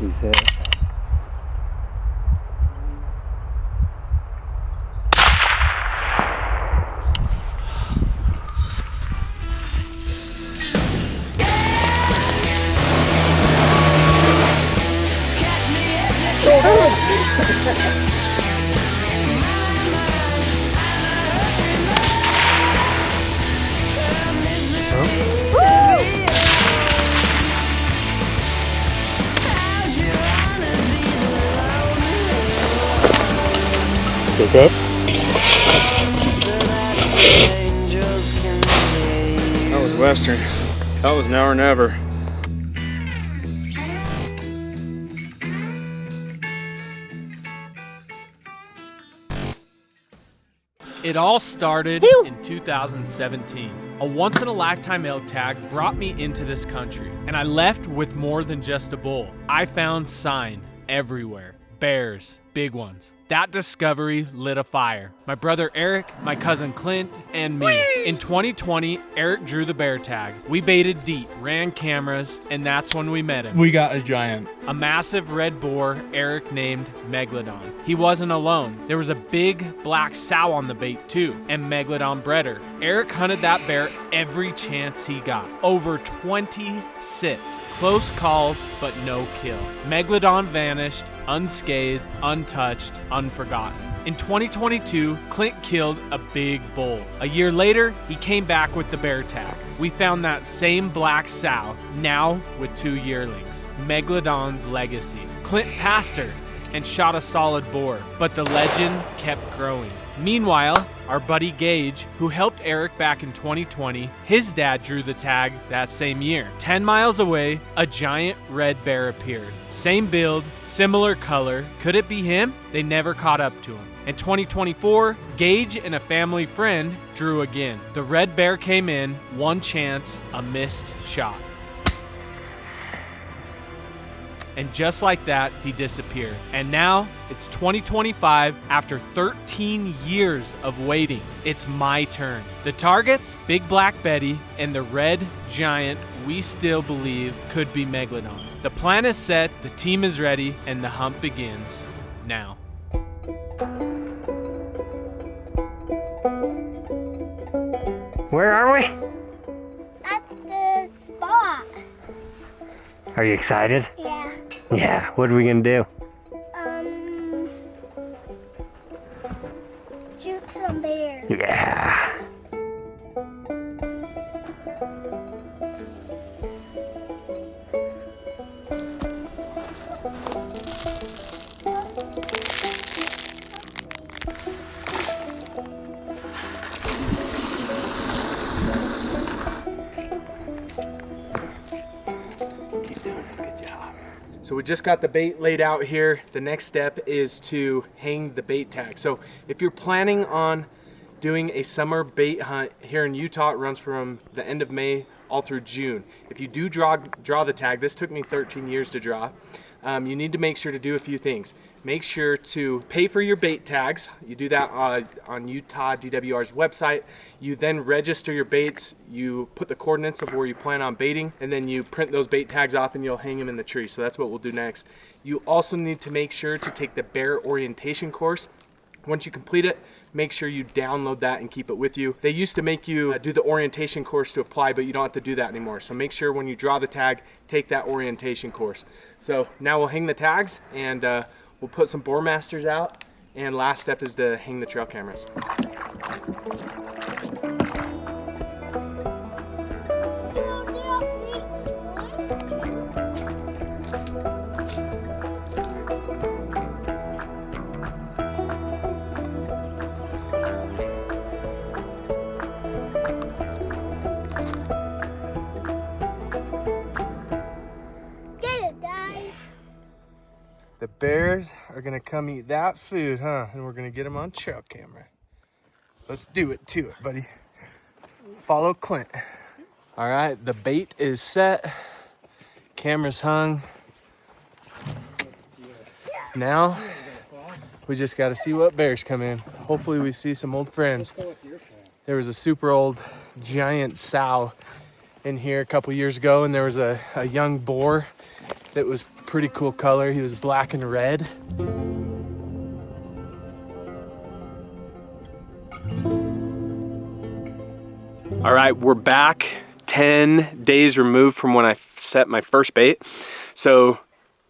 He's hit. Okay. That was Western. That was Now or Never. It all started in 2017. A once-in-a-lifetime elk tag brought me into this country, and I left with more than just a bull. I found sign everywhere. Bears, big ones. That discovery lit a fire. My brother Eric, my cousin Clint, and me. Whee! In 2020, Eric drew the bear tag. We baited deep, ran cameras, and that's when we met him. We got a giant. A massive red boar Eric named Megalodon. He wasn't alone. There was a big black sow on the bait too, and Megalodon bred her. Eric hunted that bear every chance he got. Over 20 sits. Close calls, but no kill. Megalodon vanished, unscathed, untouched, unforgotten. In 2022, Clint killed a big bull. A year later, he came back with the bear tag. We found that same black sow, now with 2 yearlings. Megalodon's legacy. Clint passed her and shot a solid boar, but the legend kept growing. Meanwhile, our buddy Gage, who helped Eric back in 2020, his dad drew the tag that same year. 10 miles away, a giant red bear appeared. Same build, similar color. Could it be him? They never caught up to him. In 2024, Gage and a family friend drew again. The red bear came in, one chance, a missed shot. And just like that, he disappeared. And now it's 2025. After 13 years of waiting, it's my turn. The targets, Big Black Betty and the red giant we still believe could be Megalodon. The plan is set, the team is ready, and the hunt begins now. Where are we? At the spot. Are you excited? Yeah. Yeah. What are we gonna do? Shoot some bears. Yeah. So we just got the bait laid out here. The next step is to hang the bait tag. So if you're planning on doing a summer bait hunt here in Utah, it runs from the end of May all through June. If you do draw the tag, this took me 13 years to draw, you need to make sure to do a few things. Make sure to pay for your bait tags. You do that on Utah DWR's website. You then register your baits. You put the coordinates of where you plan on baiting, and then you print those bait tags off and you'll hang them in the tree. So that's what we'll do next. You also need to make sure to take the bear orientation course. Once you complete it, make sure you download that and keep it with you. They used to make you do the orientation course to apply, but you don't have to do that anymore. So make sure when you draw the tag, take that orientation course. So now we'll hang the tags and we'll put some bore masters out. And last step is to hang the trail cameras. The bears are gonna come eat that food, huh? And we're gonna get them on trail camera. Let's do it to it, buddy. Follow Clint. All right, the bait is set. Camera's hung. Now, we just gotta see what bears come in. Hopefully we see some old friends. There was a super old giant sow in here a couple years ago, and there was a young boar that was pretty cool color. He was black and red. All right, we're back 10 days removed from when I set my first bait. So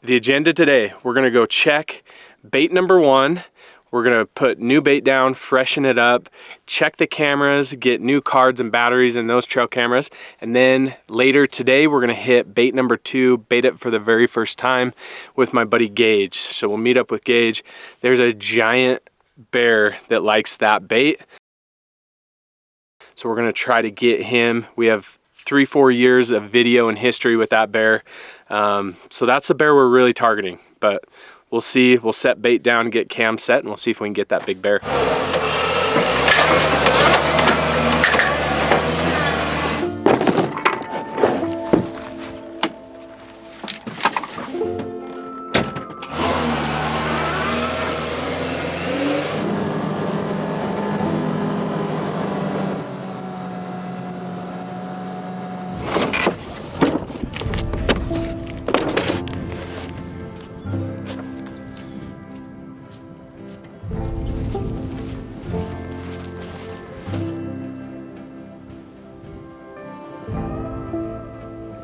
the agenda today, we're gonna go check bait number 1. We're gonna put new bait down, freshen it up, check the cameras, get new cards and batteries in those trail cameras. And then later today, we're gonna hit bait number 2, bait it for the very first time with my buddy Gage. So we'll meet up with Gage. There's a giant bear that likes that bait. So we're gonna try to get him. We have 3-4 years of video and history with that bear. So that's the bear we're really targeting, but we'll see. We'll set bait down, get cam set, and we'll see if we can get that big bear.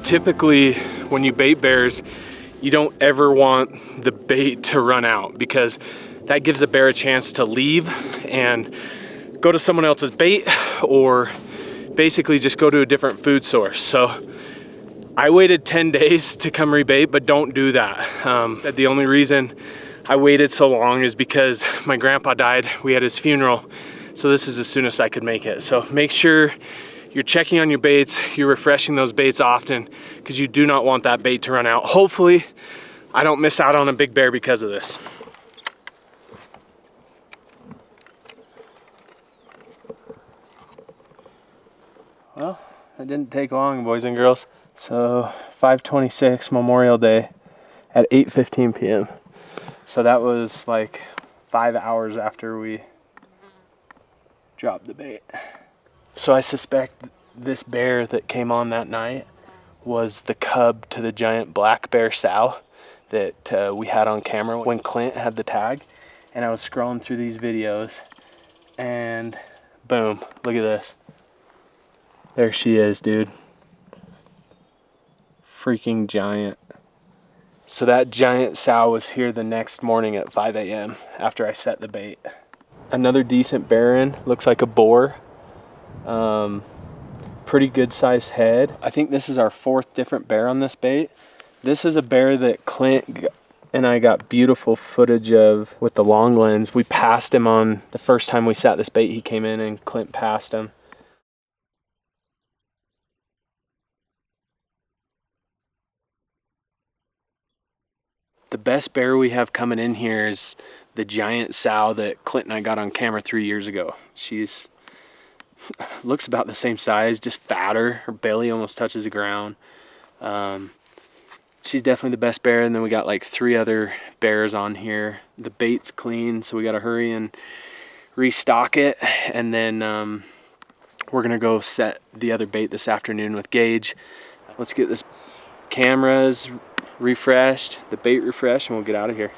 Typically, when you bait bears, you don't ever want the bait to run out because that gives a bear a chance to leave and go to someone else's bait or basically just go to a different food source. So I waited 10 days to come rebait, but don't do that. The only reason I waited so long is because my grandpa died. We had his funeral. So this is as soon as I could make it. So make sure you're checking on your baits, you're refreshing those baits often because you do not want that bait to run out. Hopefully, I don't miss out on a big bear because of this. Well, that didn't take long, boys and girls. So 5/26 Memorial Day at 8:15 p.m. So that was like 5 hours after we dropped the bait. So I suspect this bear that came on that night was the cub to the giant black bear sow that we had on camera when Clint had the tag. And I was scrolling through these videos and boom, look at this. There she is, dude. Freaking giant. So that giant sow was here the next morning at 5 a.m. after I set the bait. Another decent bear in, looks like a boar. Pretty good sized head. I think this is our 4th different bear on this bait. This is a bear that Clint and I got beautiful footage of with the long lens. We passed him on the first time we sat this bait. He came in and Clint passed him. The best bear we have coming in here is the giant sow that Clint and I got on camera 3 years ago. She's looks about the same size, just fatter. Her belly almost touches the ground. She's definitely the best bear. And then we got like 3 other bears on here. The bait's clean, so we got to hurry and restock it. And then we're gonna go set the other bait this afternoon with Gage. Let's get this cameras refreshed, the bait refreshed, and we'll get out of here.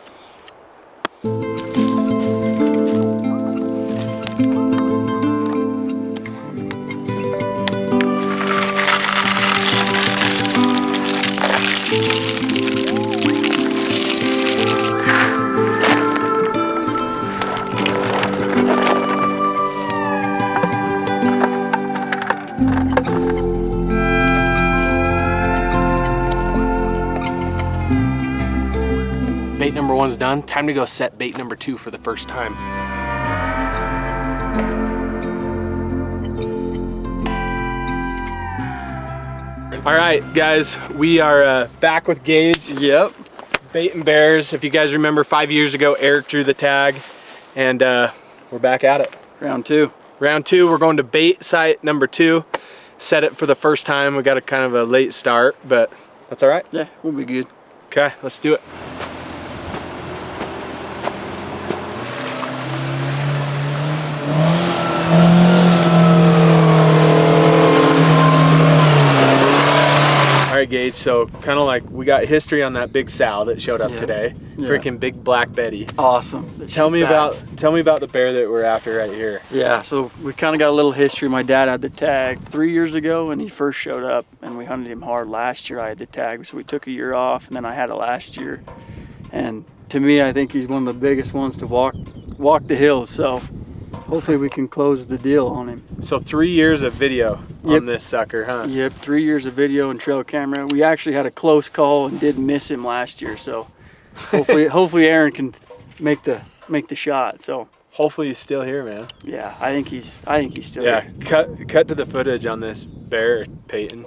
Bait number 1's done. Time to go set bait number 2 for the first time. All right, guys, we are back with Gage. Yep. Baiting bears. If you guys remember 5 years ago, Eric drew the tag, and we're back at it. Round 2. Round 2, we're going to bait site number 2. Set it for the first time. We got a kind of a late start, but that's all right. Yeah, we'll be good. Okay, let's do it. All right, Gage, Gage, so kind of like we got history on that big sow that showed up today. Freaking big Black Betty. Awesome. Tell me about the bear that we're after right here. Yeah, so we kind of got a little history. My dad had the tag 3 years ago when he first showed up, and we hunted him hard. Last year I had the tag, so we took a year off, and then I had it last year. And to me, I think he's one of the biggest ones to walk the hills, so hopefully we can close the deal on him. So 3 years of video on this sucker, huh? Yep, 3 years of video and trail camera. We actually had a close call and did miss him last year, so hopefully Aaron can make the shot. So hopefully he's still here, man. yeah, I think he's still here. Cut to the footage on this bear, Peyton.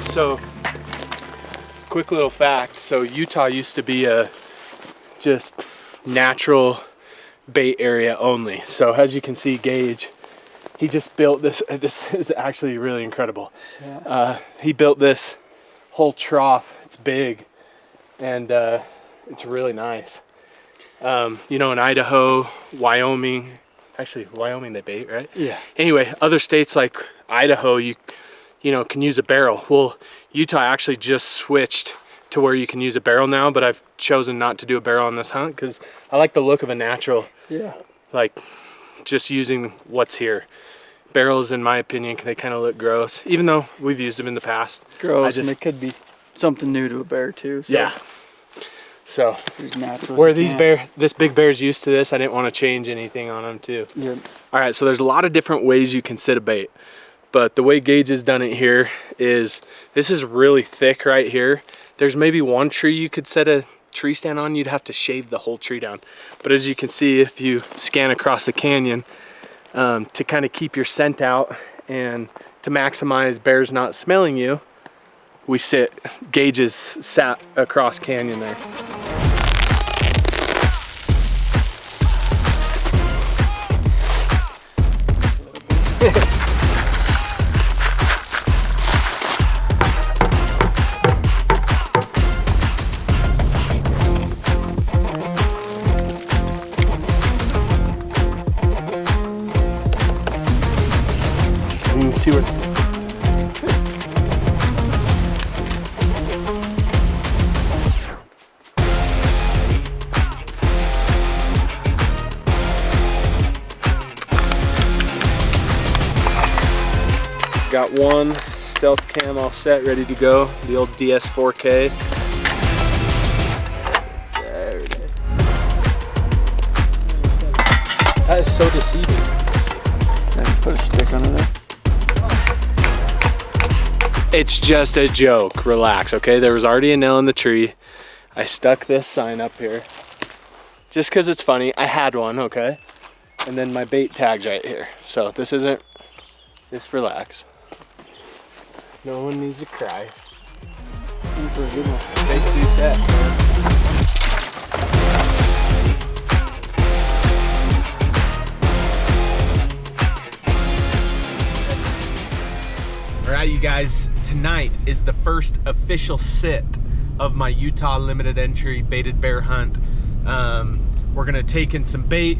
So, quick little fact. So Utah used to be a just natural bait area only. So as you can see, Gage, he just built this. This is actually really incredible. Yeah. He built this whole trough. It's big, and it's really nice. You know, in Idaho, Wyoming, actually Wyoming they bait, right? Yeah. Anyway, other states like Idaho, you know, can use a barrel. Well, Utah actually just switched to where you can use a barrel now, but I've chosen not to do a barrel on this hunt because I like the look of a natural. Yeah. Like just using what's here. Barrels, in my opinion, they kind of look gross, even though we've used them in the past. Gross, and it could be something new to a bear too. So. Yeah. So where this big bear's used to this, I didn't want to change anything on them too. Yeah. All right, so there's a lot of different ways you can sit a bait. But the way Gage has done it here is, this is really thick right here. There's maybe one tree you could set a tree stand on. You'd have to shave the whole tree down. But as you can see, if you scan across the canyon, to kind of keep your scent out and to maximize bears not smelling you, Gage's sat across canyon there. See where got one stealth cam all set, ready to go, the old DS4K. There it is. That is so deceiving. Put a stick under there. It's just a joke, relax, okay? There was already a nail in the tree. I stuck this sign up here just because it's funny. I had one, okay? And then my bait tag's right here. So this isn't, just relax. No one needs to cry. Take 2 set. All right, you guys, tonight is the first official sit of my Utah limited entry baited bear hunt. We're gonna take in some bait,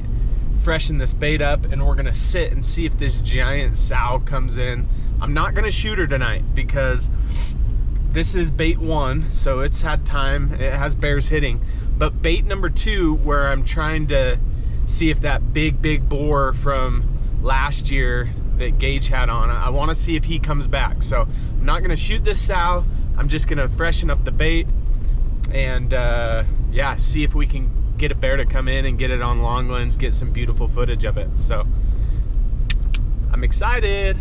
freshen this bait up, and we're gonna sit and see if this giant sow comes in. I'm not gonna shoot her tonight because this is bait 1, so it's had time, it has bears hitting. But bait number 2, where I'm trying to see if that big boar from last year that Gage had on, I want to see if he comes back. So I'm not gonna shoot this sow, I'm just gonna freshen up the bait and yeah, see if we can get a bear to come in and get it on long lens, get some beautiful footage of it. So I'm excited.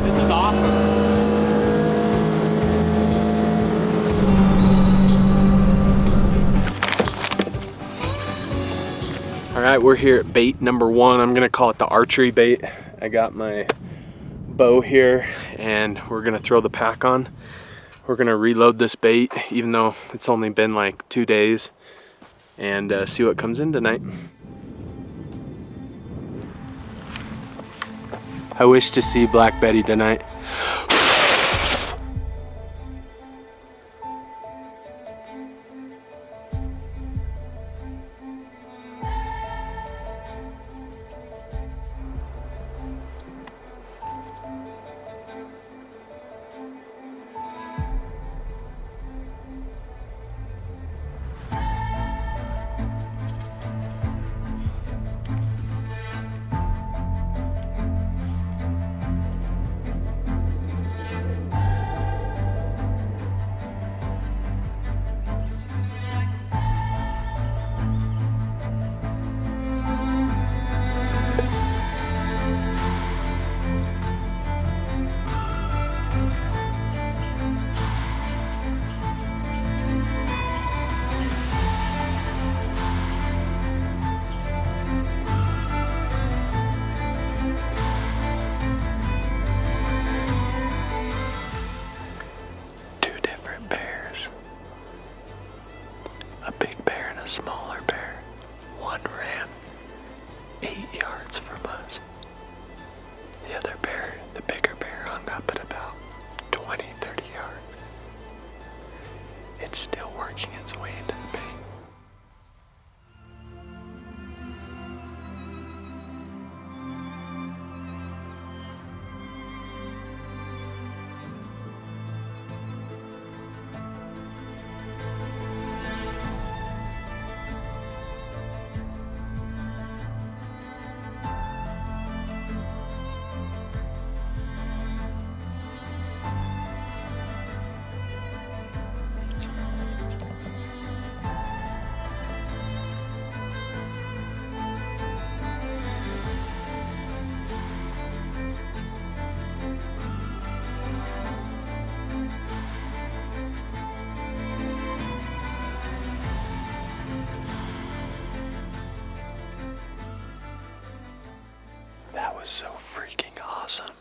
This is awesome. All right, we're here at bait number 1. I'm gonna call it the archery bait. I got my bow here and we're gonna throw the pack on. We're gonna reload this bait, even though it's only been like 2 days, and see what comes in tonight. I wish to see Black Betty tonight. Smaller bear. One ran 8 yards from us. The other bear, the bigger bear, hung up at about 20, 30 yards. It's still working its way into the bait. That was so freaking awesome.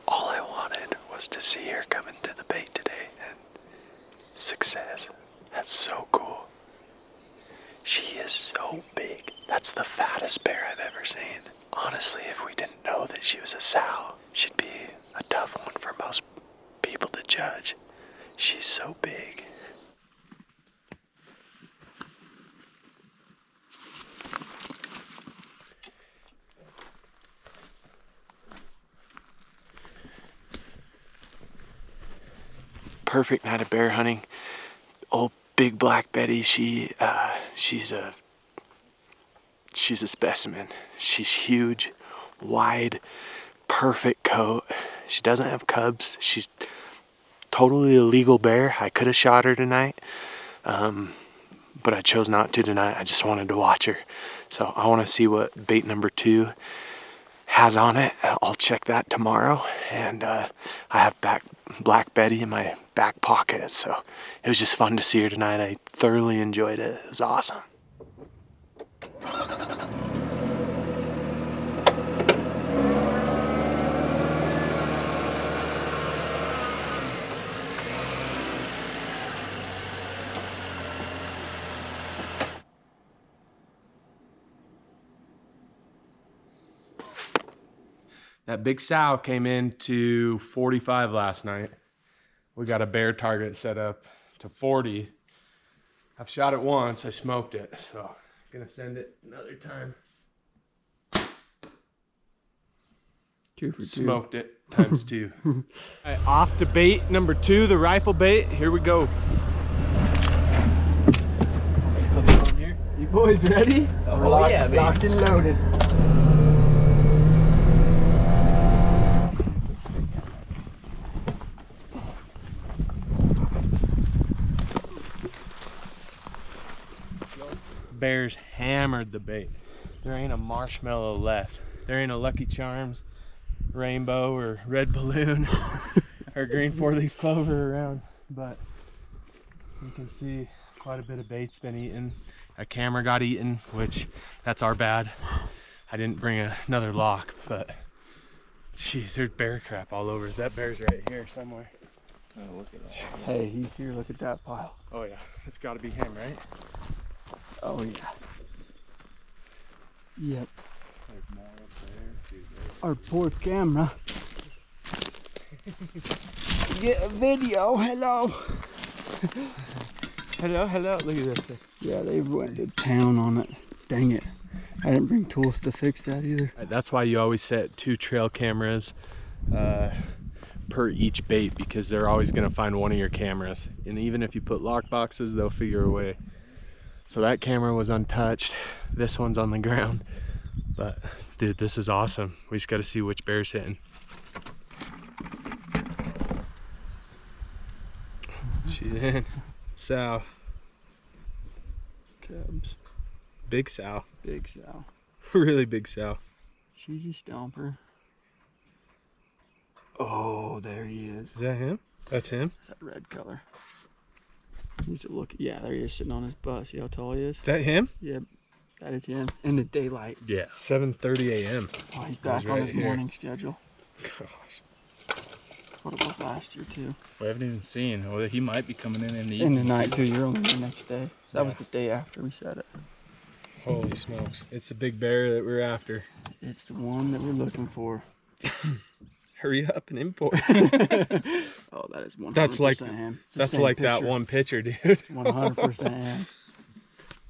All I wanted was to see her come into the bait today, and success. That's so cool. She is so big. That's the fattest bear I've ever seen. Honestly, if we didn't know that she was a sow, she'd be a tough one for most people to judge. She's so big. Perfect night of bear hunting. Old big Black Betty, she's a specimen. She's huge, wide, perfect coat. She doesn't have cubs. She's totally a legal bear. I could have shot her tonight, but I chose not to tonight. I just wanted to watch her. So I want to see what bait number 2 has on it. I'll check that tomorrow, and I have Black Betty in my back pocket, so it was just fun to see her tonight. I thoroughly enjoyed it. It was awesome. That big sow came in to 45 last night. We got a bear target set up to 40. I've shot it once, I smoked it, so gonna send it another time. 2 for 2. Smoked it times 2. All right, off to bait number 2, the rifle bait. Here we go. You boys ready? Oh, yeah, baby. Locked and loaded. Bears hammered the bait. There ain't a marshmallow left. There ain't a Lucky Charms, rainbow, or red balloon, or green 4-leaf clover around. But you can see quite a bit of bait's been eaten. A camera got eaten, which that's our bad. I didn't bring another lock, but geez, there's bear crap all over. That bear's right here somewhere. Oh, look at that. Hey, he's here. Look at that pile. Oh yeah, it's gotta be him, right? Oh, yeah. Yep. Our fourth camera. Get a video. Hello. Hello, hello. Look at this thing. Yeah, they went to town on it. Dang it. I didn't bring tools to fix that either. That's why you always set 2 trail cameras per each bait, because they're always gonna find one of your cameras. And even if you put lock boxes, they'll figure a way. So that camera was untouched. This one's on the ground. But dude, this is awesome. We just gotta see which bear's hitting. She's in. Sow. Cubs. Big sow. Big sow. Really big sow. She's a stomper. Oh, there he is. Is that him? That's him? That red color. Needs to look. Yeah, there he is sitting on his butt. See how tall he is? Is that him? Yep. That is him. In the daylight. Yeah. 7:30 a.m. Oh, he's back He's on right his here. morning schedule. Gosh. What it was last year too. We haven't even seen. Well, he might be coming in the In evening. the night too. You're only the next day. So that was the day after we set it. Holy smokes. It's the big bear that we're after. It's the one that we're looking for. Hurry up and import. Oh, that is 100% That's like him. It's the That's same like that picture. one picture, dude. 100% him.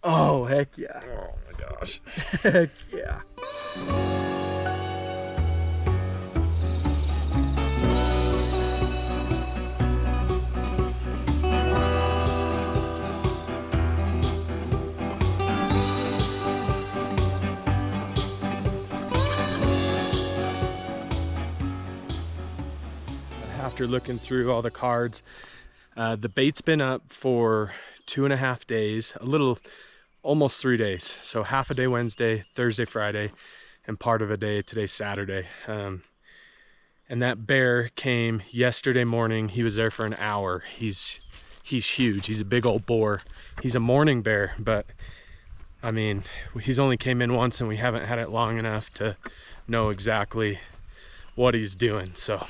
Oh, heck yeah. Oh my gosh. Heck yeah. After looking through all the cards, the bait's been up for 2.5 days, almost 3 days. So half a day Wednesday, Thursday, Friday, and part of a day today, Saturday. And that bear came yesterday morning. He was there for an hour. He's huge. He's a big old boar. He's a morning bear, but I mean, he's only came in once and we haven't had it long enough to know exactly what he's doing. So.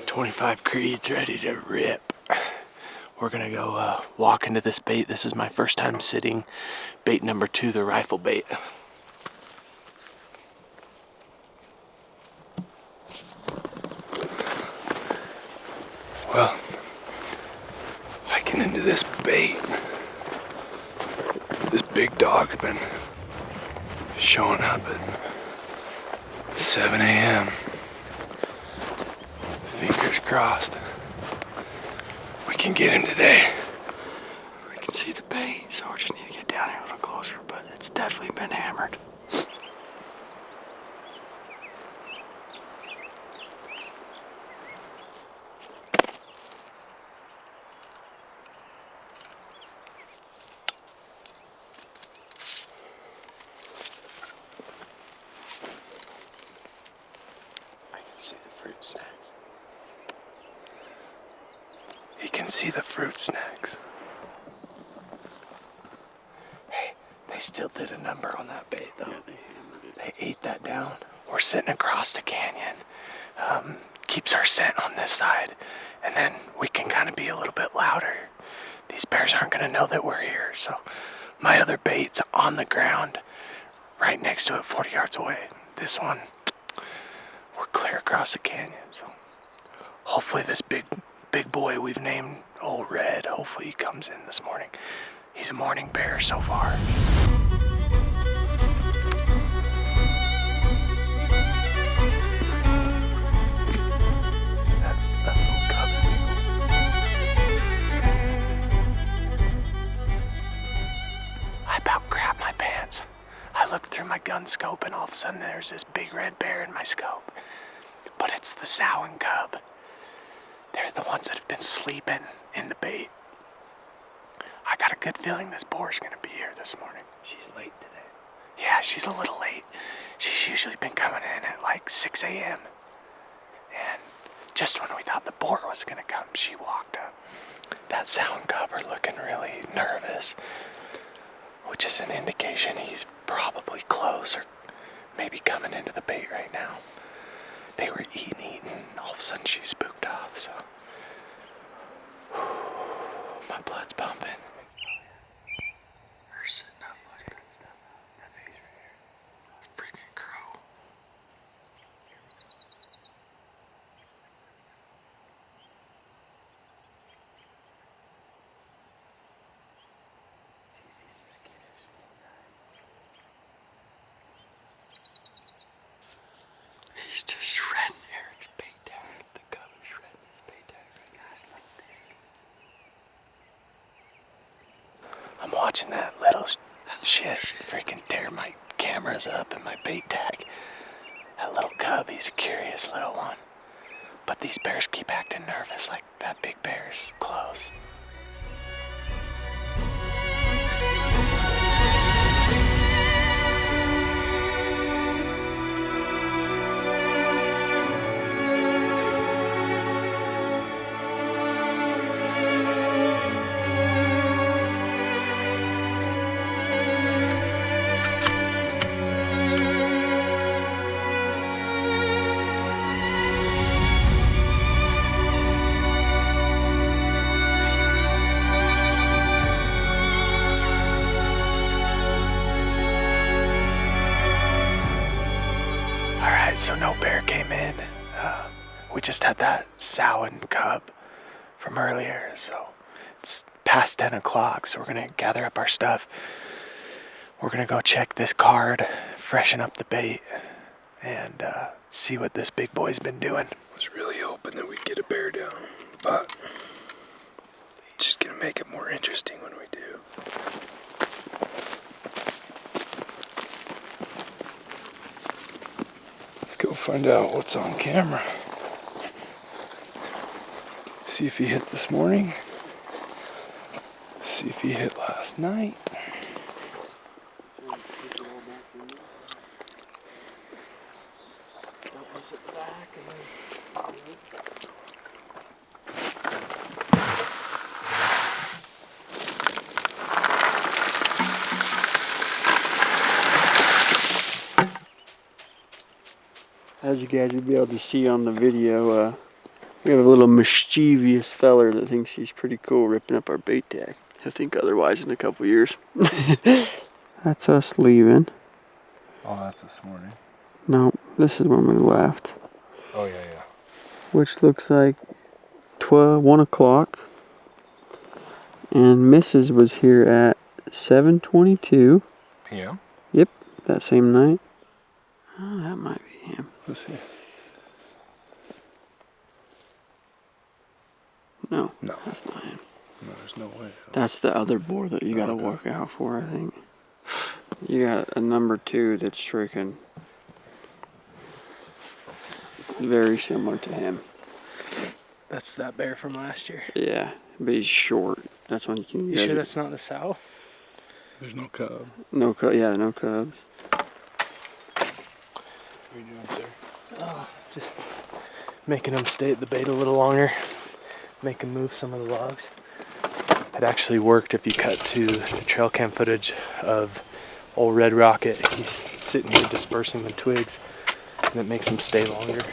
"25 creeds ready to rip." We're gonna go walk into this bait. This is my first time sitting bait number 2, the rifle bait. Well, hiking into this bait. This big dog's been showing up at 7 a.m. Fingers crossed we can get him today. We can see the bait, so we just need to get down here a little closer, but it's definitely been hammered. I can see the fruit snacks. He can see the fruit snacks. Hey, they still did a number on that bait though. Yeah, they ate that down. We're sitting across the canyon. Keeps our scent on this side, and then we can kind of be a little bit louder. These bears aren't gonna know that we're here. So my other bait's on the ground right next to it, 40 yards away. This one, we're clear across the canyon. So hopefully this big boy we've named Old Red, hopefully he comes in this morning. He's a morning bear so far. That little cub's legal. I about crapped my pants. I looked through my gun scope and all of a sudden there's this big red bear in my scope. But it's the sow and cub. They're the ones that have been sleeping in the bait. I got a good feeling this boar's gonna be here this morning. She's late today. Yeah, she's a little late. She's usually been coming in at like 6 a.m. And just when we thought the boar was gonna come, she walked up. That sow and cub are looking really nervous, which is an indication he's probably close or maybe coming into the bait right now. They were eating, all of a sudden she spooked off, so. My blood's pumping. Her sitting up like that stuff. That's Ace right here. Freaking crow. He's the skittish little guy. He's just shredding Eric's bait tag. The cub is shredding his bait tag right now. Nice little dig. I'm watching that little shit freaking tear my cameras up and my bait tag. That little cub, he's a curious little one. But these bears keep acting nervous like that big bear's close. So no bear came in. We just had that sow and cub from earlier, so it's past 10 o'clock, so we're gonna gather up our stuff. We're gonna go check this card, freshen up the bait, and see what this big boy's been doing. I was really hoping that we'd get a bear down, but it's just gonna make it more interesting when we do. Let's go find out what's on camera. See if he hit this morning. See if he hit last night. As you guys will be able to see on the video, we have a little mischievous feller that thinks he's pretty cool ripping up our bait tag. He'll think otherwise in a couple years. That's us leaving. Oh, that's this morning. No, this is when we left. Oh, yeah. Which looks like 1 o'clock. And Mrs. was here at 7:22. PM? Yep, that same night. Oh, that might be him. Let's see. No, No. that's not him. No, there's no way. That's the other boar that you gotta work out for, I think. You got a number 2 that's freaking very similar to him. That's that bear from last year. Yeah, but he's short. That's when you can You get sure it. that's not the sow? There's no cub. No no cubs. What are you doing, sir? Oh, just making them stay at the bait a little longer. Make them move some of the logs. It actually worked if you cut to the trail cam footage of old Red Rocket. He's sitting here dispersing the twigs, and it makes them stay longer.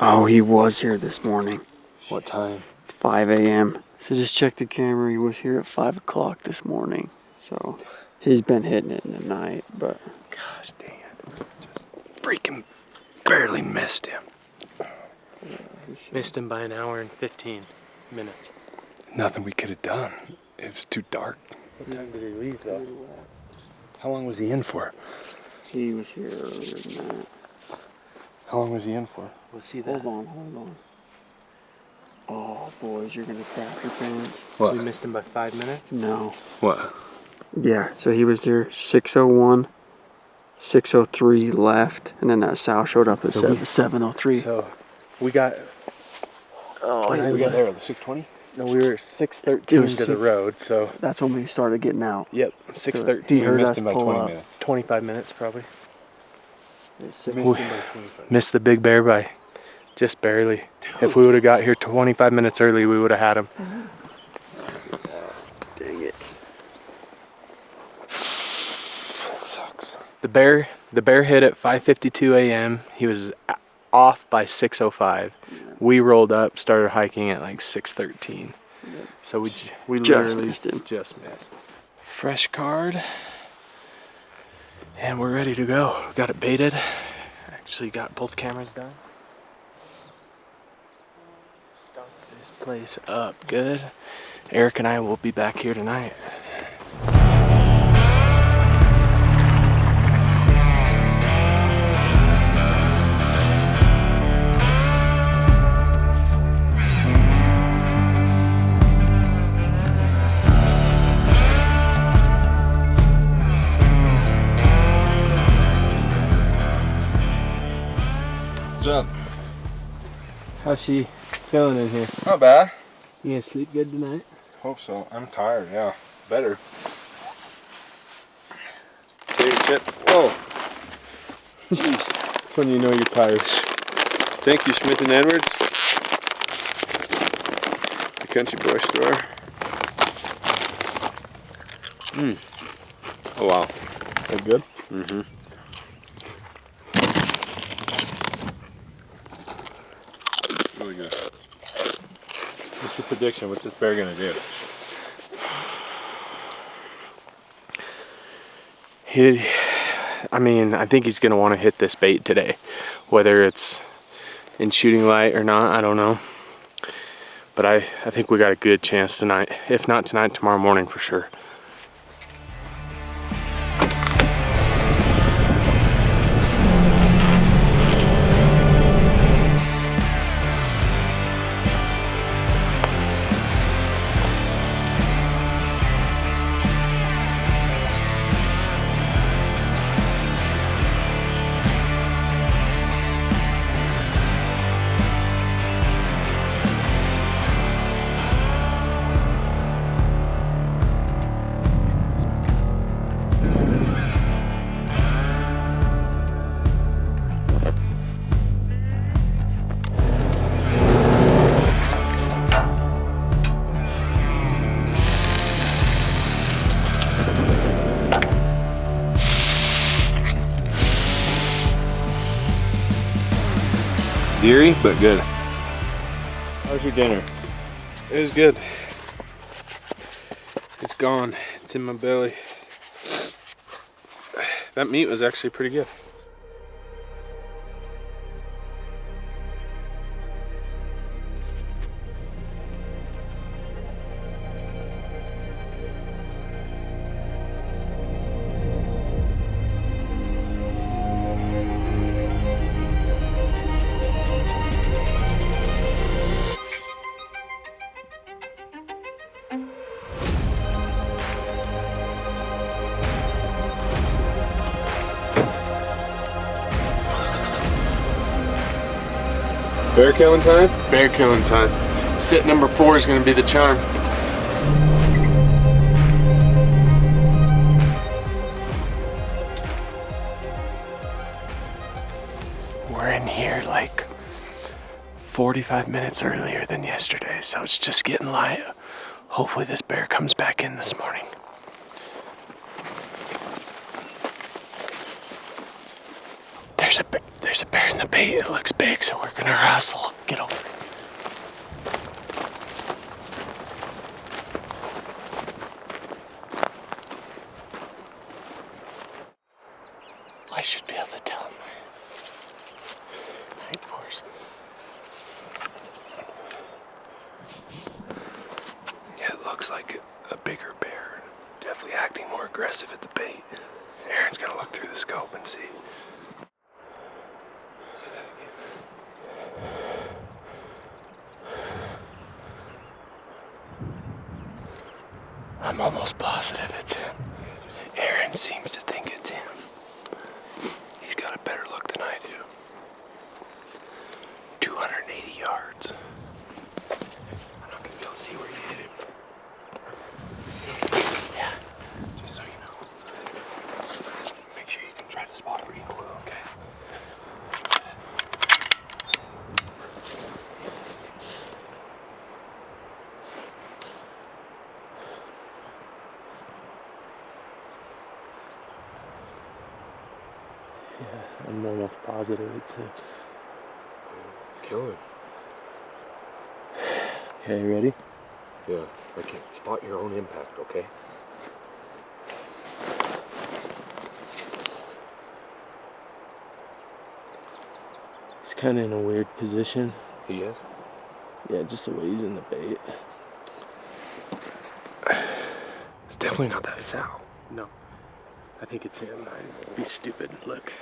Oh, he was here this morning. What time? 5 a.m. So just check the camera. He was here at 5 o'clock this morning. So he's been hitting it in the night, but Gosh dang it. Just freaking barely missed him. Missed him by an hour and 15 minutes. Nothing we could have done. It was too dark. What time did he leave, though? How long was he in for? he was here earlier than that. How long was he in for? Was he there? Hold on. Oh, boys, you're gonna crap your pants. What? We missed him by 5 minutes? No. What? Yeah, so he was there 6:01, 6:03 left, and then that sow showed up at 7:03. So We got. Oh, we got there at 6:20. No, we were 6:13 to the road. So that's when we started getting out. yep, 6:13. He heard missed us him by pull 20 up. minutes. 25 minutes probably. We Missed the big bear by just barely. If we would have got here 25 minutes early, we would have had him. Dang it. Sucks. The bear hit at 5:52 a.m. He was off by 6:05. We rolled up, started hiking at like 6:13. So we Just literally missed him. just missed. Fresh card, and we're ready to go. Got it baited. Actually got both cameras done. Stunk this place up good. Eric and I will be back here tonight. What's up? How's she feeling in here? Not bad. You gonna sleep good tonight? Hope so. I'm tired, yeah. Better. Take a sip. Whoa. That's when you know you're tired. Thank you, Smith & Edwards. The Country Boy store. Oh, wow. That good? Mm-hmm. Really good. What's your prediction? What's this bear gonna do? I think he's gonna want to hit this bait today, whether it's in shooting light or not. I don't know, but I think we got a good chance tonight. If not tonight, tomorrow morning for sure. Deary, but good. How's your dinner? It was good. It's gone. It's in my belly. That meat was actually pretty good. Bear killing time? Bear killing time. Sit number 4 is going to be the charm. We're in here like 45 minutes earlier than yesterday, so it's just getting light. Hopefully this bear comes back in this morning. There's a bear in the bait. It looks big, so we're gonna hustle. Get over it. I should be able to tell him. Night force. Yeah, it looks like a bigger bear. Definitely acting more aggressive at the bait. Aaron's gonna look through the scope and see. I'm almost positive it's him. Aaron seems to think it's him. He's got a better look than I do. 280 I'm almost positive it's him. Kill him. Okay, you ready? Yeah. I can't spot your own impact, okay? He's kind of in a weird position. He is? Yeah, just the way he's in the bait. It's definitely not that sow. No, I think it's him. I'd be stupid. Look.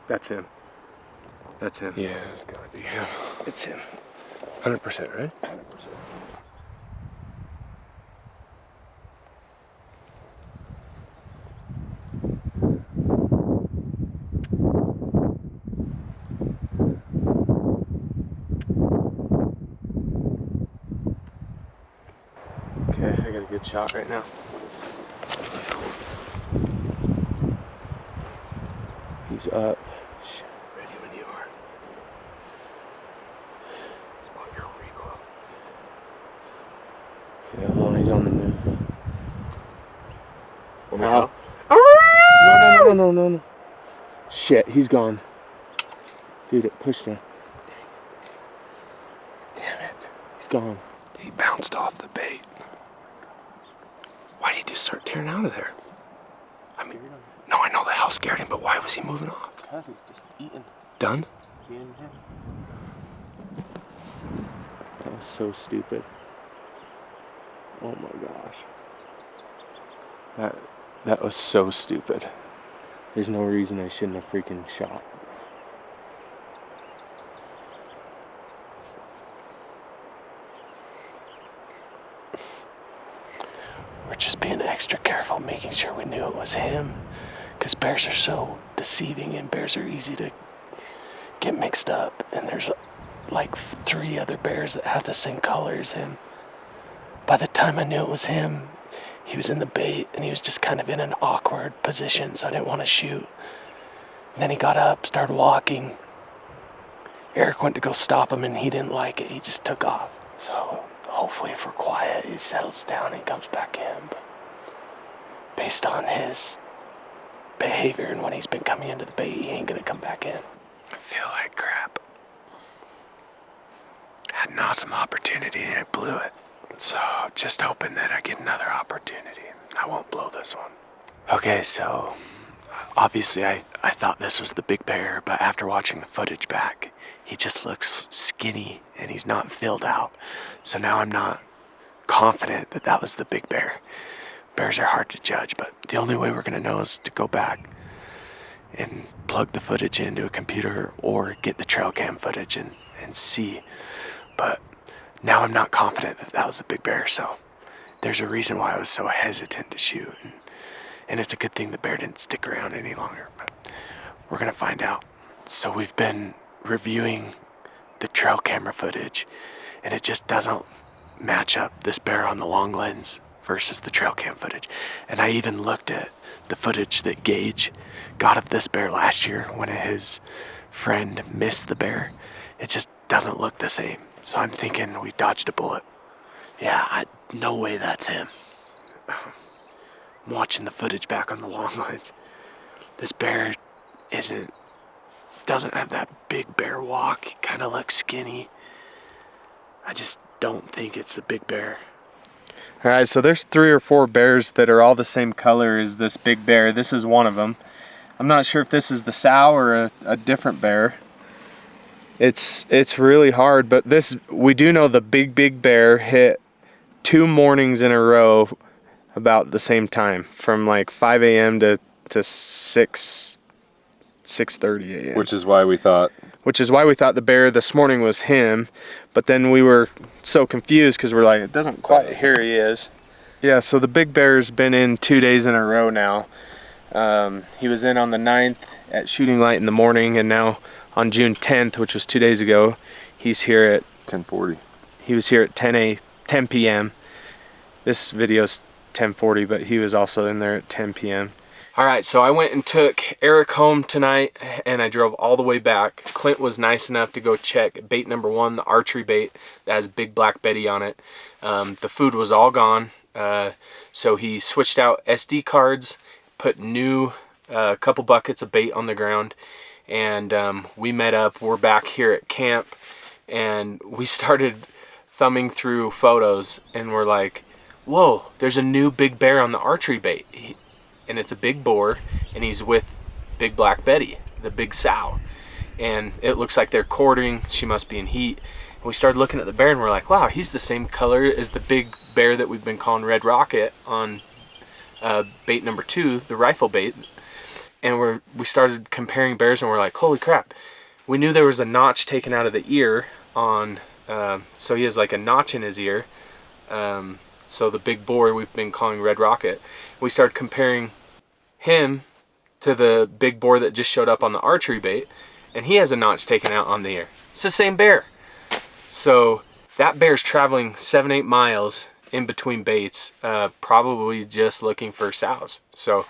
That's him. That's him. Yeah, it's gotta be him. It's him. 100%, right? 100%. Okay, I got a good shot right now. He's up. Shit. Ready when you are. Spot your own recoil. Okay, hold on, he's on the move. Oh my Wow. God. No. Shit, he's gone. Dude, it pushed him. Damn it. He's gone. He bounced off the bait. Why did he just start tearing out of there? I mean, no, I know the house scared him, but why was he moving off? Because he's just eating. Done? That was so stupid. Oh my gosh. That was so stupid. There's no reason I shouldn't have freaking shot. We're just being extra careful, making sure we knew it was him. Because bears are so deceiving and bears are easy to get mixed up. And there's like 3 other bears that have the same color as him. By the time I knew it was him, he was in the bait and he was just kind of in an awkward position, so I didn't want to shoot. And then he got up, started walking. Eric went to go stop him and he didn't like it. He just took off. So hopefully if we're quiet, he settles down and he comes back in. But based on his behavior and when he's been coming into the bait, he ain't gonna come back in. I feel like crap. Had an awesome opportunity and I blew it. So just hoping that I get another opportunity. I won't blow this one. Okay, so obviously I thought this was the big bear, but after watching the footage back, he just looks skinny and he's not filled out. So now I'm not confident that that was the big bear. Bears are hard to judge, but the only way we're gonna know is to go back and plug the footage into a computer or get the trail cam footage and see. But now I'm not confident that that was the big bear, so there's a reason why I was so hesitant to shoot. And it's a good thing the bear didn't stick around any longer, but we're gonna find out. So we've been reviewing the trail camera footage, and it just doesn't match up, this bear on the long lens versus the trail cam footage. And I even looked at the footage that Gage got of this bear last year when his friend missed the bear. It just doesn't look the same. So I'm thinking we dodged a bullet. Yeah, no way that's him. I'm watching the footage back on the long lens. This bear doesn't have that big bear walk. He kind of looks skinny. I just don't think it's the big bear. All right, so there's 3 or 4 bears that are all the same color as this big bear. This is one of them. I'm not sure if this is the sow or a different bear. It's really hard, but we do know the big bear hit 2 mornings in a row about the same time, from like 5 a.m. to 6:30 a.m. Which is why we thought the bear this morning was him, but then we were so confused because we're like, it doesn't quite, here he is. Yeah, so the big bear's been in 2 days in a row now. He was in on the 9th at shooting light in the morning, and now on June 10th, which was 2 days ago, he's here at 10:40. He was here at 10 p.m. This video's 10:40, but he was also in there at 10 p.m. All right, so I went and took Eric home tonight and I drove all the way back. Clint was nice enough to go check bait number 1, the archery bait that has Big Black Betty on it. The food was all gone, so he switched out SD cards, put new couple buckets of bait on the ground, and we met up. We're back here at camp and we started thumbing through photos and we're like, whoa, there's a new big bear on the archery bait. And it's a big boar and he's with Big Black Betty, the big sow. And it looks like they're courting. She must be in heat. And we started looking at the bear and we're like, wow, he's the same color as the big bear that we've been calling Red Rocket on bait number 2, the rifle bait. And we started comparing bears and we're like, holy crap. We knew there was a notch taken out of the ear on, so he has like a notch in his ear. So the big boar we've been calling Red Rocket. We started comparing him to the big boar that just showed up on the archery bait, and he has a notch taken out on the ear. It's the same bear. So that bear's traveling 7-8 miles in between baits, probably just looking for sows. So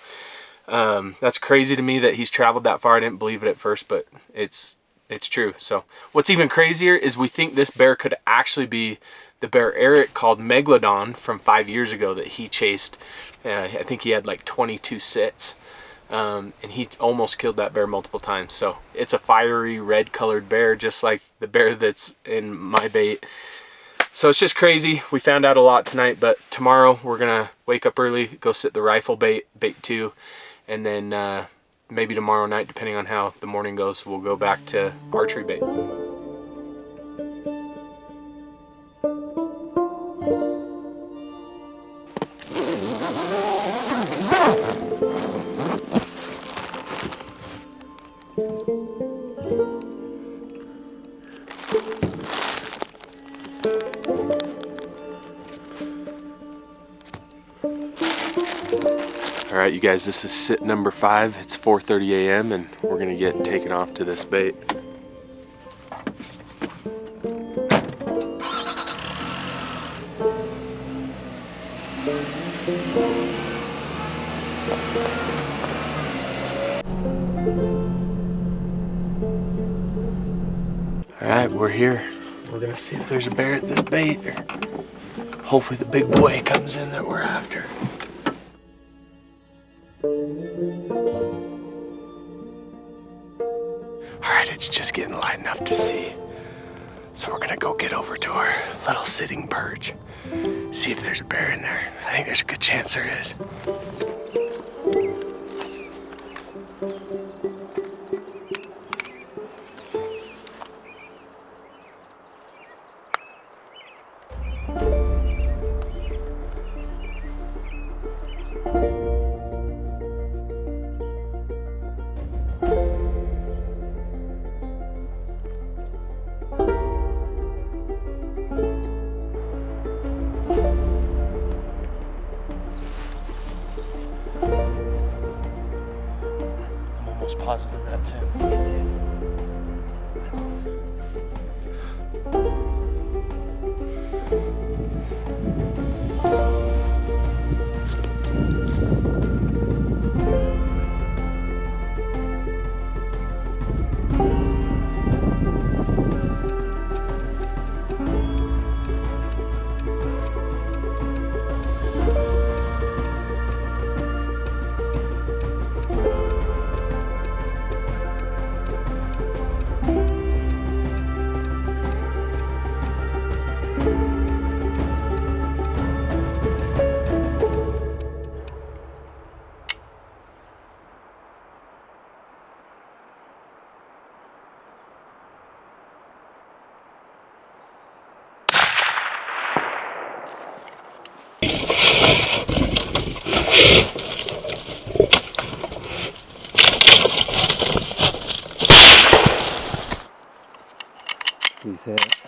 that's crazy to me that he's traveled that far. I didn't believe it at first, but it's true. So what's even crazier is we think this bear could actually be the bear Eric called Megalodon from 5 years ago that he chased. I think he had like 22 sits, and he almost killed that bear multiple times. So it's a fiery red colored bear, just like the bear that's in my bait. So it's just crazy. We found out a lot tonight, but tomorrow we're gonna wake up early, go sit the rifle bait 2, and then maybe tomorrow night, depending on how the morning goes, we'll go back to archery bait. All right, you guys, this is sit number 5. It's 4:30 a.m. and we're gonna get taken off to this bait. All right, we're here. We're gonna see if there's a bear at this bait, or hopefully the big boy comes in that we're after. Alright, it's just getting light enough to see. So we're gonna go get over to our little sitting perch, see if there's a bear in there. I think there's a good chance there is. Positive that's him. It's him. He's hit.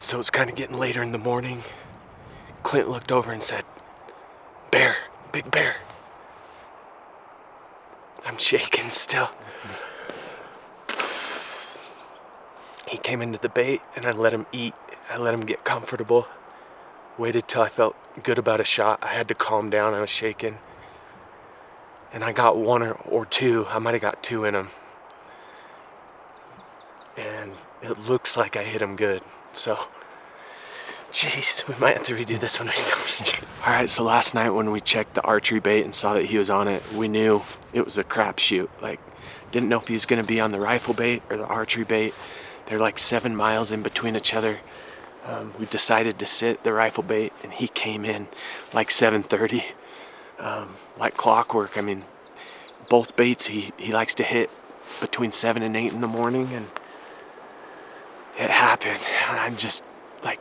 So it's kind of getting later in the morning. Clint looked over and said, "Bear, big bear." I'm shaking still. He came into the bait and I let him eat. I let him get comfortable. Waited till I felt good about a shot. I had to calm down, I was shaking. And I got one or two, I might have got two in him. And it looks like I hit him good. So, jeez, we might have to redo this one. All right, so last night when we checked the archery bait and saw that he was on it, we knew it was a crapshoot. Like, didn't know if he was gonna be on the rifle bait or the archery bait. They're like 7 miles in between each other. We decided to sit the rifle bait and he came in like 7:30, like clockwork. I mean, both baits he likes to hit between 7 and 8 in the morning, and it happened. I'm just like,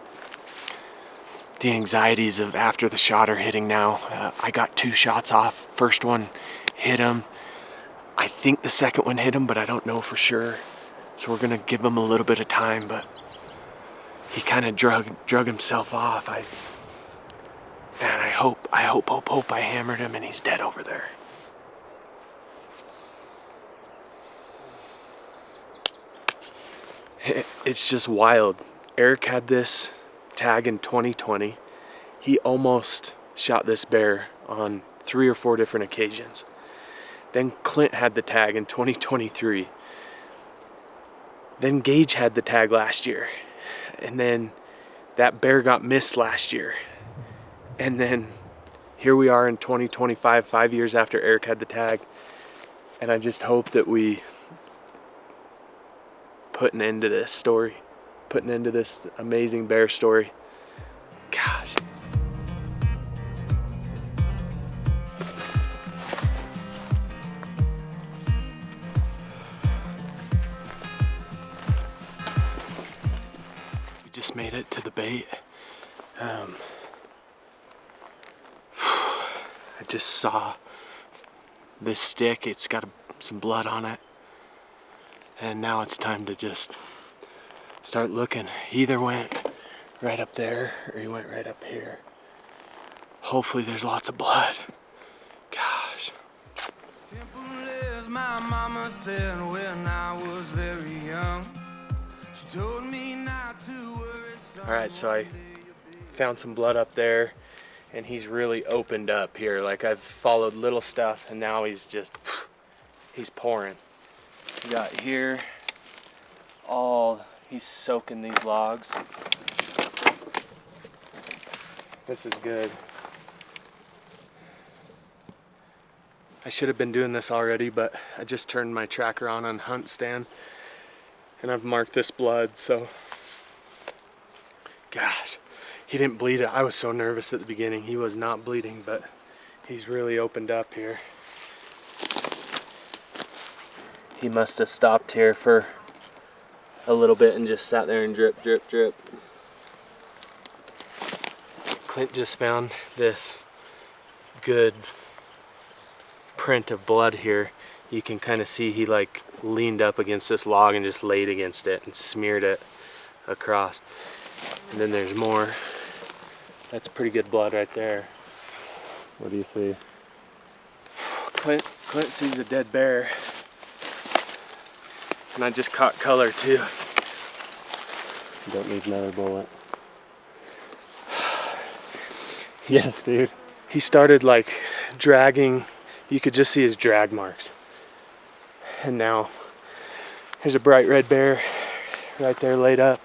the anxieties of after the shot are hitting now. I got 2 shots off. First one hit him. I think the second one hit him, but I don't know for sure. So we're gonna give him a little bit of time, but he kind of drug himself off. I hope I hammered him and he's dead over there. It's just wild. Eric had this tag in 2020. He almost shot this bear on 3 or 4 different occasions. Then Clint had the tag in 2023. Then Gage had the tag last year. And then that bear got missed last year. And then here we are in 2025, 5 years after Eric had the tag. And I just hope that we put an end to this story, put an end to this amazing bear story. Gosh. Just made it to the bait. I just saw this stick. It's got some blood on it. And now it's time to just start looking. He either went right up there or he went right up here. Hopefully there's lots of blood. Gosh. Simple as my mama said when I was very young. She told me not to worry. All right, so I found some blood up there, and he's really opened up here. Like, I've followed little stuff, and now he's pouring. We got here, he's soaking these logs. This is good. I should have been doing this already, but I just turned my tracker on hunt stand, and I've marked this blood, so. Gosh, he didn't bleed it. I was so nervous at the beginning. He was not bleeding, but he's really opened up here. He must have stopped here for a little bit and just sat there and drip, drip, drip. Clint just found this good print of blood here. You can kind of see he like leaned up against this log and just laid against it and smeared it across. And then there's more. That's pretty good blood right there. What do you see? Clint sees a dead bear. And I just caught color too. You don't need another bullet. Yes, dude. He started like dragging. You could just see his drag marks. And now there's a bright red bear right there laid up.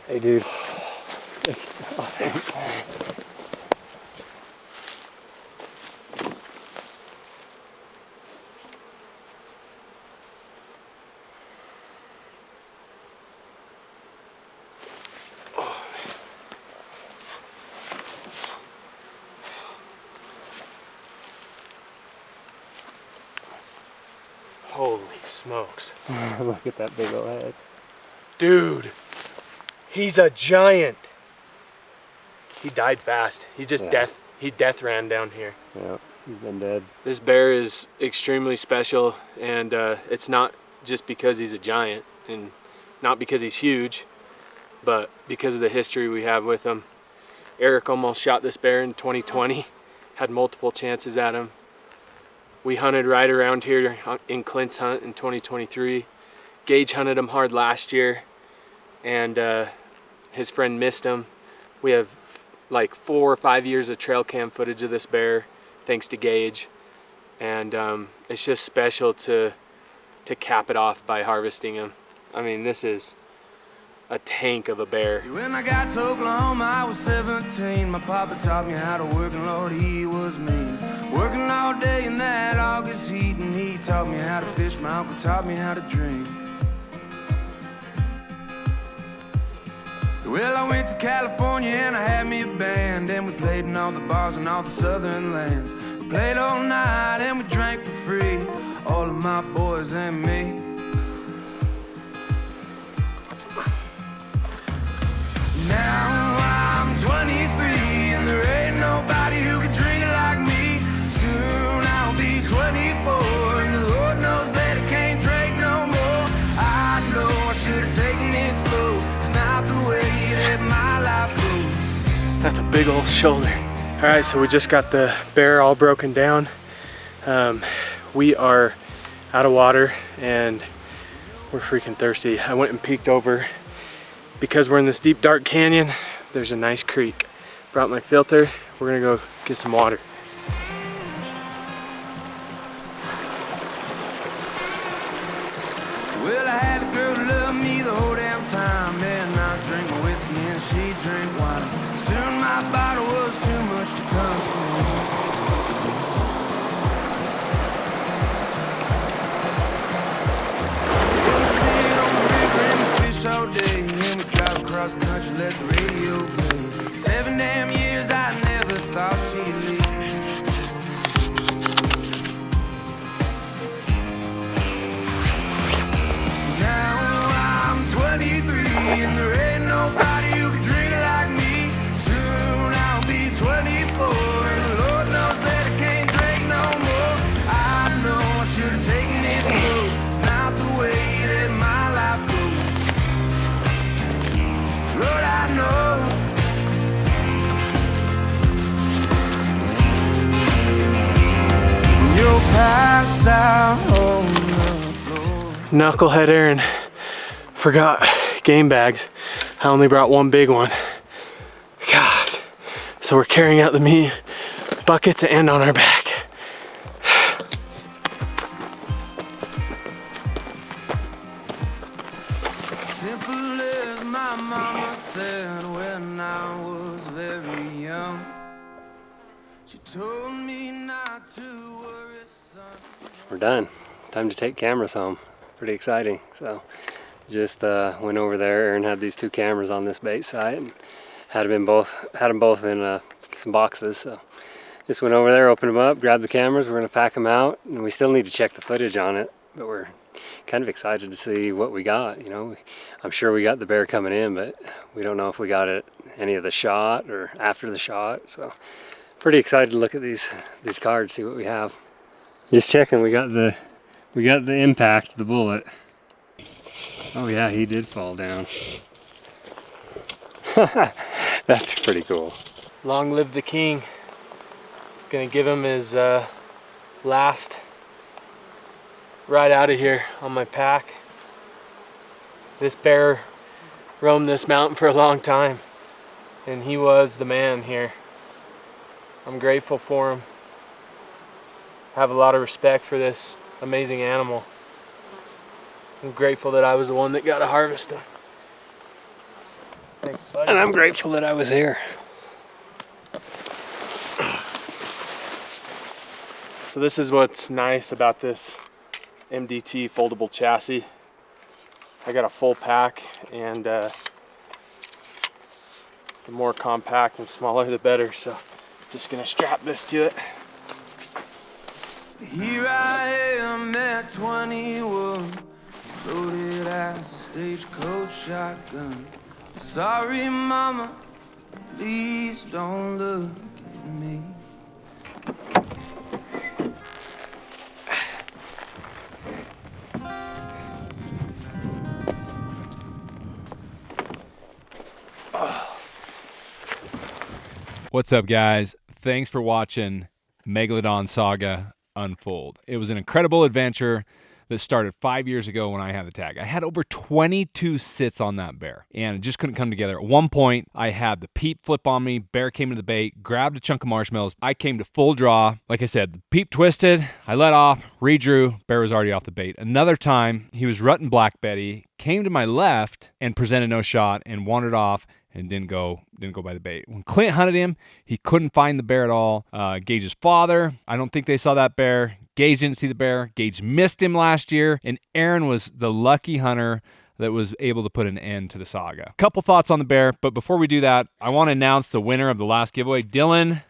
Hey, dude. Thanks. Holy smokes. Look at that big old head. Dude, he's a giant. He died fast. He just death ran down here. Yeah, he's been dead. This bear is extremely special, and it's not just because he's a giant and Not because he's huge, but because of the history we have with him. Eric almost shot this bear in 2020, had multiple chances at him. We hunted right around here in Clint's hunt in 2023. Gage hunted him hard last year, and his friend missed him. We have like 4 or 5 years of trail cam footage of this bear, thanks to Gage. And it's just special to cap it off by harvesting him. I mean, this is a tank of a bear. When I got to Oklahoma, I was 17. My papa taught me how to work, and Lord, he was mean. Working all day in that August heat, and he taught me how to fish. My uncle taught me how to drink. Well, I went to California and I had me a band, and we played in all the bars in all the southern lands. We played all night and we drank for free, all of my boys and me. Now I'm 23 and there ain't nobody who can drink it like me. Soon I'll be 24 and the Lord knows that I can't drink no more. I know I should have taken it slow. It's not the way that my life goes. That's a big old shoulder. All right, so we just got the bear all broken down. We are out of water and we're freaking thirsty. I went and peeked over. Because we're in this deep, dark canyon, there's a nice creek. Brought my filter. We're gonna go get some water. Well, I had a girl to love me the whole damn time, and I drank my whiskey and she drank wine. Soon my bottle was too much to comprehend. All day and we drive across the country, let the radio play. 7 damn years I never thought she'd leave. Now I'm 23 and there ain't nobody who can drink it like me. Soon I'll be 24 and the Lord knows that I can't drink no more. I know I should have taken it slow. It's not the way that my life goes. Lord, I know. You'll pass out on the floor. Knucklehead Aaron forgot game bags. I only brought one big one. God. So we're carrying out the meat buckets and on our back. Simple as my mama said when I was very young. She told me not to worry, son. We're done. Time to take cameras home. Pretty exciting. So just went over there. Aaron had these 2 cameras on this bait site and had them both in some boxes. So just went over there, opened them up, grabbed the cameras. We're gonna pack them out, and we still need to check the footage on it, but we're kind of excited to see what we got. You know, I'm sure we got the bear coming in, but we don't know if we got it any of the shot or after the shot. So pretty excited to look at these cards, see what we have. Just checking, we got the impact, the bullet. Oh yeah, he did fall down. That's pretty cool. Long live the king. Gonna give him his last ride out of here on my pack. This bear roamed this mountain for a long time, and he was the man here. I'm grateful for him. I have a lot of respect for this amazing animal. I'm grateful that I was the one that got to harvest him. Thanks, buddy. And I'm grateful that I was here. So this is what's nice about this MDT foldable chassis. I got a full pack, and the more compact and smaller the better, so just gonna strap this to it. Here I am at 21, loaded as a stagecoach shotgun. Sorry, mama, please don't look at me. What's up, guys? Thanks for watching Megalodon Saga unfold. It was an incredible adventure that started 5 years ago when I had the tag. I had over 22 sits on that bear, and it just couldn't come together. At one point, I had the peep flip on me, bear came to the bait, grabbed a chunk of marshmallows. I came to full draw. Like I said, the peep twisted, I let off, redrew, bear was already off the bait. Another time, he was rutting Black Betty, came to my left and presented no shot and wandered off and didn't go by the bait. When Clint hunted him, he couldn't find the bear at all. Gage's father, I don't think they saw that bear. Gage didn't see the bear. Gage missed him last year, and Aaron was the lucky hunter that was able to put an end to the saga. Couple thoughts on the bear, but before we do that, I want to announce the winner of the last giveaway, Dylan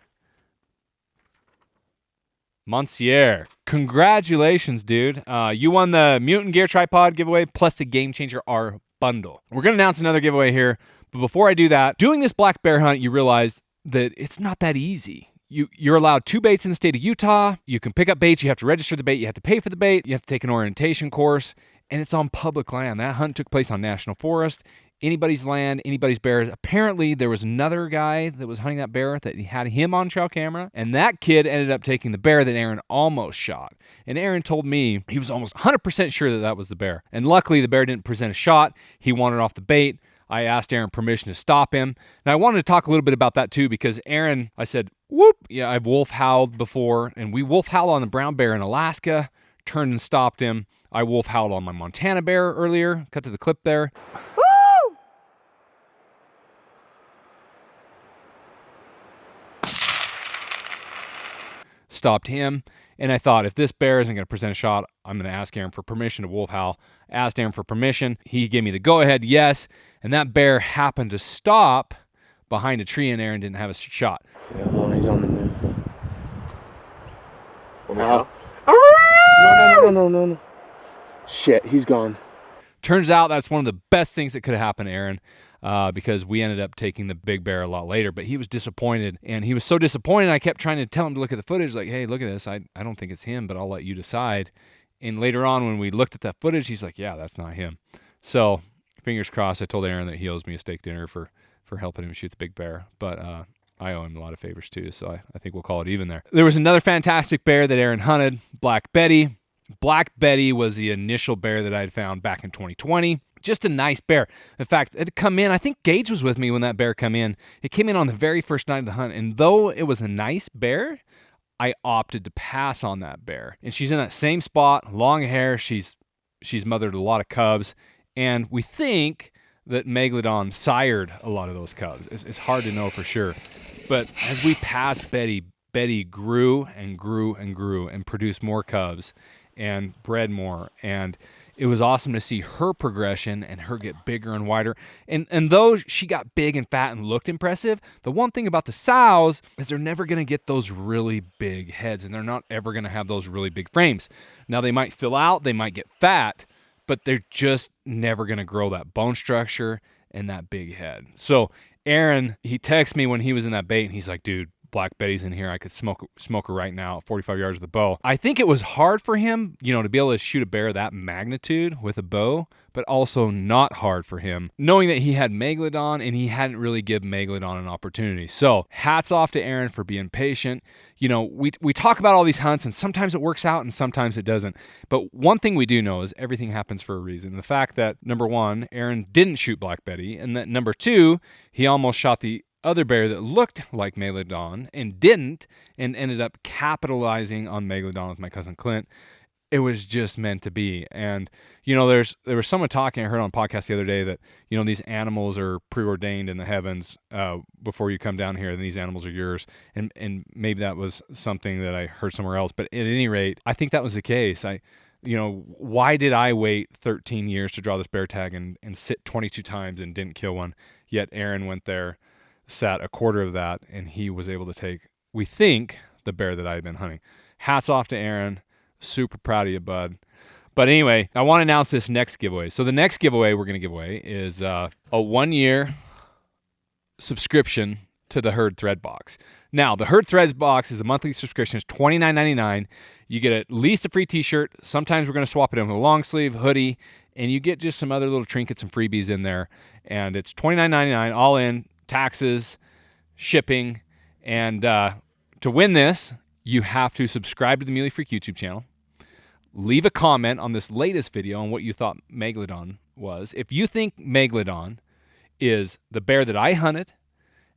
Monsieur. Congratulations, dude. You won the Mutant Gear Tripod giveaway plus the Game Changer R bundle. We're going to announce another giveaway here, but before I do that, doing this black bear hunt, you realize that it's not that easy. You're allowed 2 baits in the state of Utah. You can pick up baits. You have to register the bait. You have to pay for the bait. You have to take an orientation course, and it's on public land. That hunt took place on national forest. Anybody's land, anybody's bear. Apparently, there was another guy that was hunting that bear that he had him on trail camera, and that kid ended up taking the bear that Aaron almost shot. And Aaron told me he was almost 100% sure that that was the bear. And luckily, the bear didn't present a shot. He wandered off the bait. I asked Aaron permission to stop him. And I wanted to talk a little bit about that too, because Aaron, I said, whoop, yeah, I've wolf howled before, and we wolf howled on the brown bear in Alaska, turned and stopped him. I wolf howled on my Montana bear earlier, cut to the clip there. Woo! Stopped him, and I thought, if this bear isn't going to present a shot, I'm going to ask Aaron for permission to wolf howl. Asked Aaron for permission. He gave me the go-ahead, yes, and that bear happened to stop behind a tree, and Aaron didn't have a shot. See how long he's on the move. Wow. No. Shit, he's gone. Turns out that's one of the best things that could have happened to Aaron, because we ended up taking the big bear a lot later, but he was disappointed, and he was so disappointed, I kept trying to tell him to look at the footage, like, hey, look at this. I don't think it's him, but I'll let you decide. And later on, when we looked at that footage, he's like, yeah, that's not him. So fingers crossed. I told Aaron that he owes me a steak dinner for helping him shoot the big bear, but I owe him a lot of favors too, so I think we'll call it even there. There was another fantastic bear that Aaron hunted, Black Betty. Black Betty was the initial bear that I had found back in 2020. Just a nice bear. In fact, it had come in, I think Gage was with me when that bear came in. It came in on the very first night of the hunt, and though it was a nice bear, I opted to pass on that bear. And she's in that same spot, long hair. She's mothered a lot of cubs, and we think that Megalodon sired a lot of those cubs. It's hard to know for sure. But as we passed Betty, Betty grew and grew and grew and produced more cubs and bred more. And it was awesome to see her progression and her get bigger and wider. And though she got big and fat and looked impressive, the one thing about the sows is they're never going to get those really big heads, and they're not ever going to have those really big frames. Now, they might fill out, they might get fat, but they're just never going to grow that bone structure and that big head. So Aaron, he texted me when he was in that bait, and he's like, dude, Black Betty's in here. I could smoke her right now at 45 yards with a bow. I think it was hard for him, to be able to shoot a bear that magnitude with a bow, but also not hard for him, knowing that he had Megalodon and he hadn't really given Megalodon an opportunity. So hats off to Aaron for being patient. We talk about all these hunts, and sometimes it works out and sometimes it doesn't. But one thing we do know is everything happens for a reason. The fact that, number one, Aaron didn't shoot Black Betty, and that number two, he almost shot the other bear that looked like Megalodon and didn't, and ended up capitalizing on Megalodon with my cousin Clint. It was just meant to be. And there was someone talking, I heard on a podcast the other day, that these animals are preordained in the heavens before you come down here, and these animals are yours. And maybe that was something that I heard somewhere else, but at any rate, I think that was the case. Why did I wait 13 years to draw this bear tag and sit 22 times and didn't kill one? Yet Aaron went there, sat a quarter of that, and he was able to take, we think, the bear that I had been hunting. Hats off to Aaron. Super proud of you, bud. But anyway, I want to announce this next giveaway. So the next giveaway we're going to give away is a 1-year subscription to the Herd Thread box. Now, the Herd Threads box is a monthly subscription. It's $29.99. You get at least a free t-shirt. Sometimes we're going to swap it in with a long sleeve, hoodie, and you get just some other little trinkets and freebies in there. And it's $29.99 all in, taxes, shipping, And to win this, you have to subscribe to the Muley Freak YouTube channel. Leave a comment on this latest video on what you thought Megalodon was. If you think Megalodon is the bear that I hunted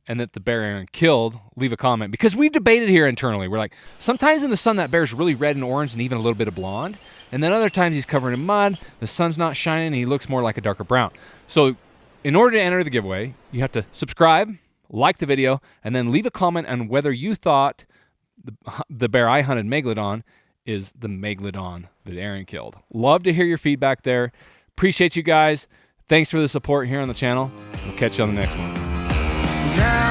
and that the bear Aaron killed, leave a comment. Because we've debated here internally. We're like, sometimes in the sun that bear's really red and orange and even a little bit of blonde. And then other times he's covered in mud, the sun's not shining, and he looks more like a darker brown. So in order to enter the giveaway, you have to subscribe, like the video, and then leave a comment on whether you thought the bear I hunted, Megalodon, is the Megalodon that Aaron killed. Love to hear your feedback there. Appreciate you guys. Thanks for the support here on the channel. We'll catch you on the next one. Now